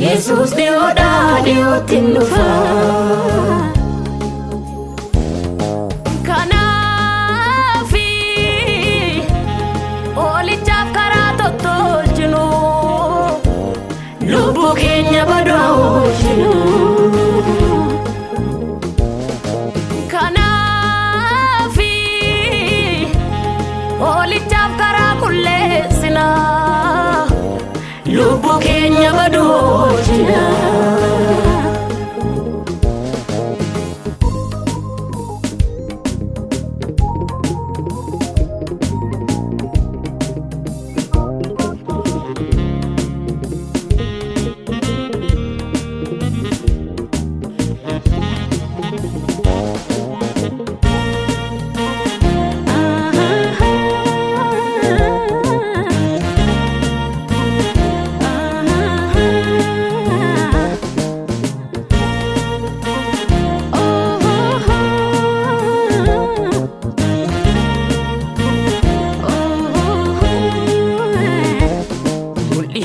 Yesus dhiyoodha dhiyootti dhufa. Kanaafi oolichaaf karaa tottolchinu lubbuu keenya badoo oolchinu. Kanaafi oolichaaf karaa qulleessina lubbuu keenya badoo oolchina.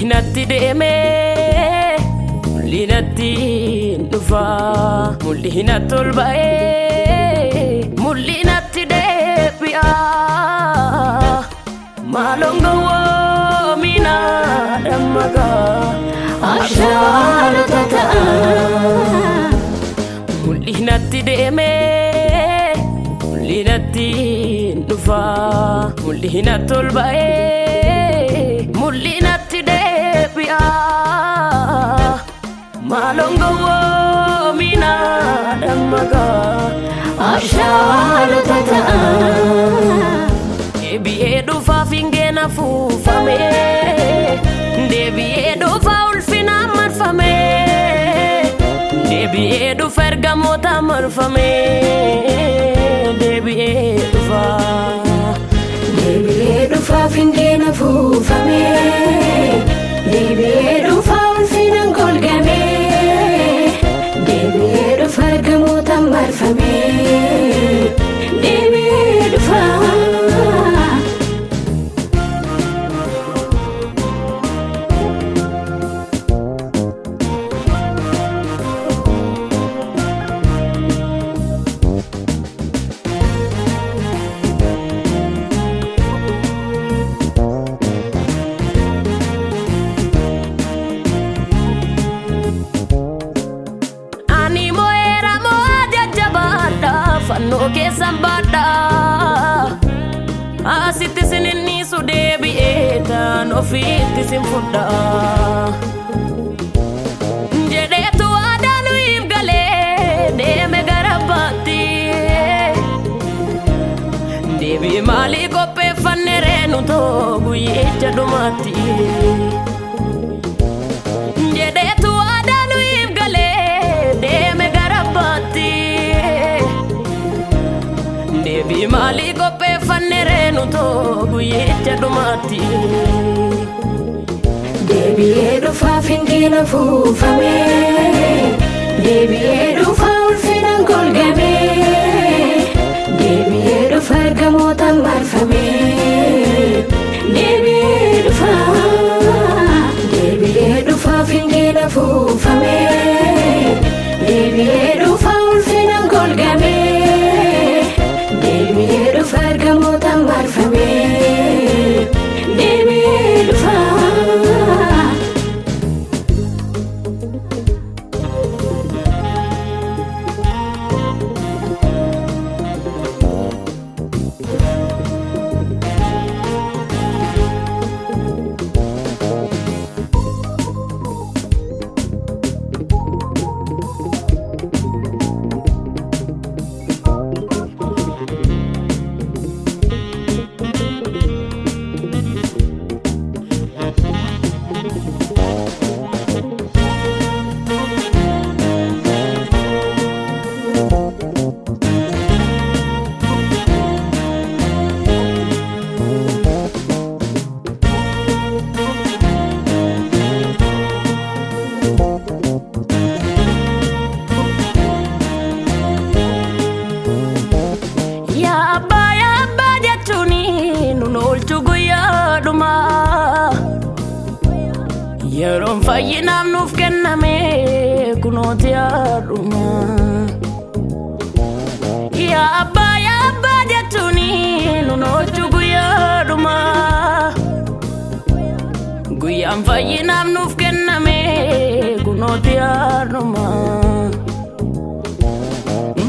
Natti deeme natti dhufa natti ol ba'ee natti deebi'a maaloo gowwoomina dammaqa haaloota ta'a. Natti deeme natti dhufa natti ol ba'ee natti deebi'a maaloo gowwoomina dammaqa haaloota ta'a. Deebi'ee dhufaaf hingeena fuufame deebi'ee dhufa ulfina marfame deebi'ee dhufa ergamoota marfame deebi'ee dhufa. Deebi'ee dhufaaf hingeena fuufame deebi'ee dhufa ulfina golgame deebi'ee dhufa ergamoota marfame deebi'ee dhufa. Fannoo keessaan baadha asitti sininniisu deebi'ee taan ofiitti sin fudha jedheetu aadaa nuyiif galee deeme gara baatti deebii maalii qopheeffanne reenu too guyyicha dhumaatti jedheetu aadaa nuyiif galee deeme gara baatti deebii maalii qopheeffanne reenu too guyyicha dhumaatti. Deebi'ee dhufaaf hingeena fuufame deebi'ee dhufa ulfina golgame deebi'ee dhufa ergamoota marfame deebi'ee dhufa. Deebi'ee dhufaaf hingeena fuufame deebi'ee dhufa ulfina golgame deebi'ee dhufa ergamoota marfame deebi'ee dhufa. yeroon fayyinaaf nuuf kenname kunooti yaaduma. Yaa abbaa jechuuni nun hojju guyyaadhuma. Guyyaan fayyinaaf nuuf kenname kunooti yaaduma.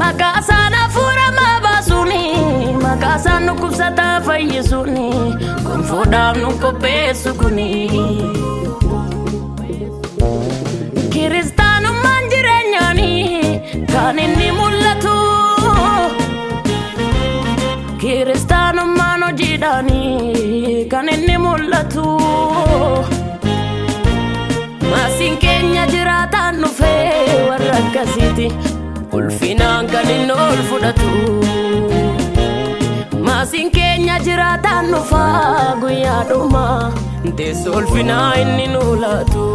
Maqaasaan hafuuramaa baasuuni, maqaasaan nu kubsataa fayyisuuni, kun fuudhaaf nu qopheessu kuni. Kiristaanummaan jireenyaani kan inni mul'atu, kiristaanummaan hojiidhaani kan inni mul'atu. Maasiin keenya jiraataan dhufee warra akkasiiti, ulfinaan kan inni ol fudhatu. Maasiin keenya jiraataan dhufaa guyyaadhuma, teessoo ulfinaa inni nu laatu.